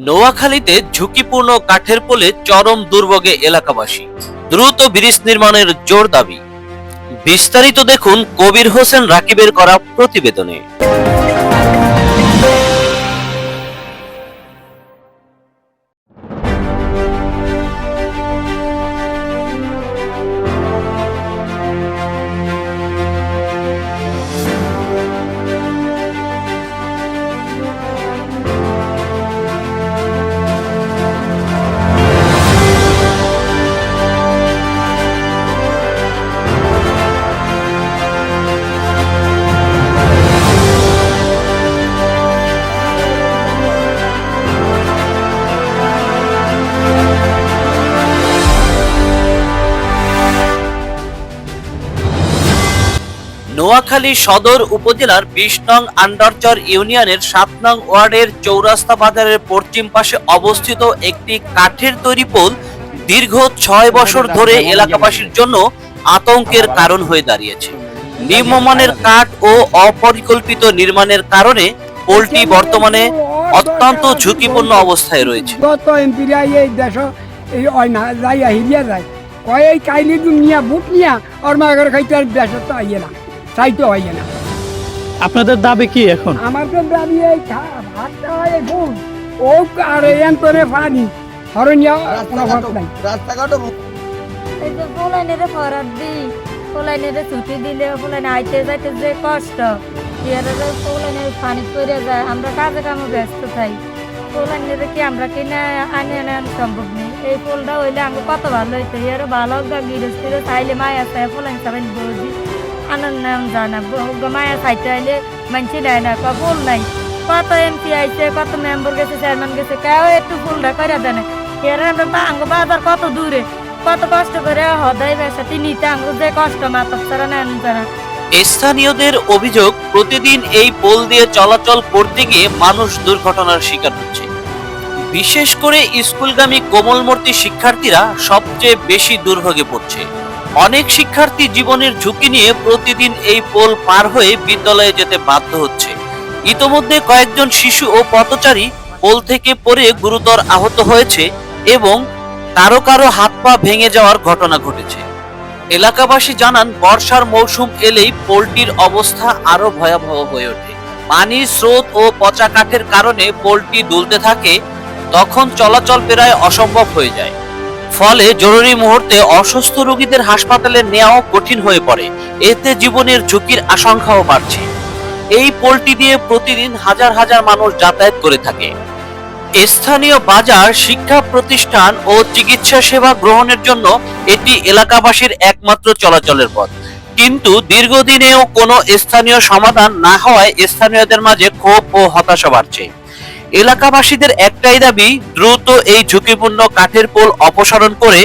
নোয়াখালীতে ঝুঁকিপূর্ণ কাঠের পোলে চরম দুর্ভোগে এলাকাবাসী, দ্রুত ব্রিজ নির্মাণের জোর দাবি। বিস্তারিত দেখুন কবির হোসেন রাকিবের করা প্রতিবেদনে। নোয়াখালী সদর উপজেলার ২০ নং আন্ডারচর ইউনিয়নের ৭ নং ওয়ার্ডের চৌরাস্তা বাজারের পশ্চিম পাশে অবস্থিত একটি কাঠের তৈরি পোল দীর্ঘ ৬ বছর ধরে এলাকাবাসীর জন্য আতঙ্কের কারণ হয়ে দাঁড়িয়েছে। নিম্নমানের কাঠ ও অপরিকল্পিত নির্মাণের কারণে পোলটি বর্তমানে অত্যন্ত ঝুঁকিপূর্ণ অবস্থায় রয়েছে। আপনাদের দাবি কি এখন? আমাদের দাবি এই ভাতটা হয় ফুল ও আর এন করে পানি হরণিয়া রাস্তাঘাটও এই যে পোলাইনেরে ফরাত দিই, পোলাইনেরে ছুটি দিলে পোলাইনে আইতে যাইতে যে কষ্ট, পোলাইনের পানি করে যায়, আমরা কাজে কামে ব্যস্ত থাই। পোলাইনেরে কি আমরা কিনে আনে আনা সম্ভব নেই। এই পোলটা হইলে আমরা কত ভালো হইতো, এর ভালো গৃহস্থিরে চাইলে মায়া চাই পোলাইন চাবেন বৌদি আনন্দ জানা মায়া চাইতে আইলে মানছি নেয় না, ফুল নাই। কত এমপি আইছে, কত মেম্বার গেছে, চেয়ারম্যান গেছে, কেউ একটু ফুলটা করে দেয় না। এর আমরা আঙ্গ বাজার কত দূরে, কত কষ্ট করে হদাই বেসাতে নিতে আঙ্গ যে কষ্ট মাতব ছাড়া নেন জানা। স্থানীয়দের অভিযোগ, প্রতিদিন এই পোল দিয়ে চলাচল করতে গিয়ে মানুষ দুর্ঘটনার শিকার হচ্ছে। বিশেষ করে স্কুলগামী কোমলমূর্তি শিক্ষার্থীরা সবচেয়ে বেশি দুর্ভোগে পড়ছে। অনেক শিক্ষার্থী জীবনের ঝুঁকি নিয়ে প্রতিদিন এই পোল পার হয়ে বিদ্যালয়ে যেতে বাধ্য হচ্ছে। ইতোমধ্যে কয়েকজন শিশু ও পথচারী পোল থেকে পড়ে গুরুতর আহত হয়েছে এবং কারো কারো হাত পা ভেঙে যাওয়ার ঘটনা ঘটেছে। এলাকাবাসী জানান, বর্ষার মৌসুম এলেই পোলটির অবস্থা আরো ভয়াবহ হয়ে ওঠে। পানির স্রোত ও পচা কাঠের কারণে পোলটি দুলতে থাকে, তখন চলাচল প্রায় অসম্ভব হয়ে যায়। ফলে জরুরি মুহূর্তে অসুস্থ রোগীদের হাসপাতালে নেওয়াও কঠিন হয়ে পড়ে। এতে জীবনের ঝুঁকির আশঙ্কাও বাড়ছে। এই পোলটি দিয়ে প্রতিদিন হাজার হাজার মানুষ যাতায়াত করে থাকে। স্থানীয় বাজার, শিক্ষা প্রতিষ্ঠান ও চিকিৎসা সেবা গ্রহণের জন্য এটি এলাকাবাসীর একমাত্র চলাচলের পথ। কিন্তু দীর্ঘদিনেও কোনো স্থানীয় সমাধান না হওয়ায় স্থানীয়দের মাঝে ক্ষোভ ও হতাশা বাড়ছে। এলাকাবাসীদের একটাই দাবি, দ্রুত এই ঝুঁকিপূর্ণ কাঠের পোল অপসারণ করে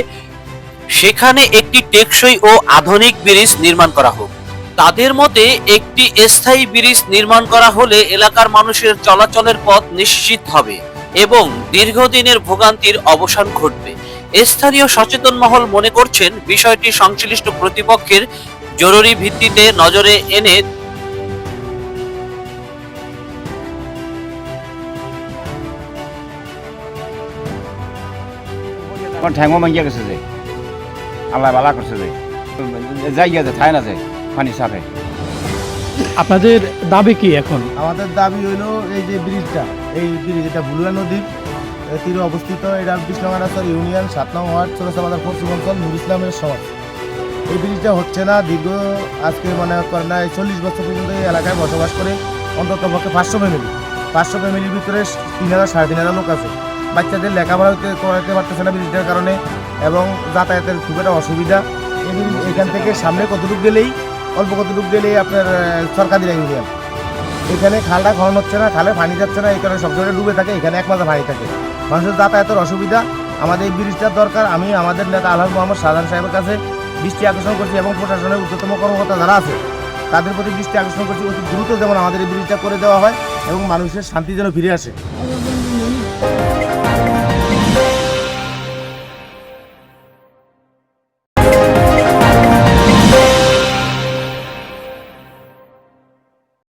সেখানে একটি টেকসই ও আধুনিক ব্রিজ নির্মাণ করা হোক। তাদের মতে, একটি স্থায়ী ব্রিজ নির্মাণ করা হলে এলাকার মানুষের চলাচলের পথ নিশ্চিত হবে এবং দীর্ঘদিনের ভোগান্তির অবসান ঘটবে। স্থানীয় সচেতন মহল মনে করছেন, বিষয়টি সংশ্লিষ্ট কর্তৃপক্ষের জরুরি ভিত্তিতে নজরে এনে ঠ্যাংও ভাঙিয়া গেছে, যে আল্লাহ বালা করছে, যে যাই গেছে ঠাই না, যে পানি সাফে। আপনাদের দাবি কি এখন? আমাদের দাবি হইল এই যে ব্রিজটা, এই ব্রিজ এটা ভুলুয়া নদীর তীরে অবস্থিত। এটা ২০ নং আন্ডারচর ইউনিয়ন ৭ নং ওয়ার্ড চৌরাস্তা বাজার পশ্চিম অঞ্চল নুর ইসলামের সমাজ। এই ব্রিজটা হচ্ছে না, দীর্ঘ আজকে মনে করেন না ৪০ বছর পর্যন্ত এই এলাকায় বসবাস করে অন্তত পক্ষে ৫০০ ফ্যামিলি। ৫০০ ফ্যামিলির ভিতরে ৩,০০০ ৩,৫০০ লোক আছে। বাচ্চাদের লেখাপড়া করাতে পারতেছে না ব্রিজটার কারণে এবং যাতায়াতের খুব একটা অসুবিধা। এখান থেকে সামনে কতটুকু গেলেই, অল্প কতটুকু গেলেই আপনার সরকারি ইউনিয়ন। এখানে খালটা খনন হচ্ছে না, খালে পানি যাচ্ছে না, এই কারণে সব জায়গায় ডুবে থাকে, এখানে একমাত্র পানি থাকে। মানুষের যাতায়াতের অসুবিধা। আমাদের এই ব্রিজটার দরকার। আমি আমাদের নেতা আলহাজ মোহাম্মদ শাহজাহান সাহেবের কাছে দৃষ্টি আকর্ষণ করছি এবং প্রশাসনের ঊর্ধ্বতম কর্মকর্তা যারা আছে তাদের প্রতি দৃষ্টি আকর্ষণ করছি, অতি দ্রুত যেমন আমাদের এই ব্রিজটা করে দেওয়া হয় এবং মানুষের শান্তি যেন ফিরে আসে।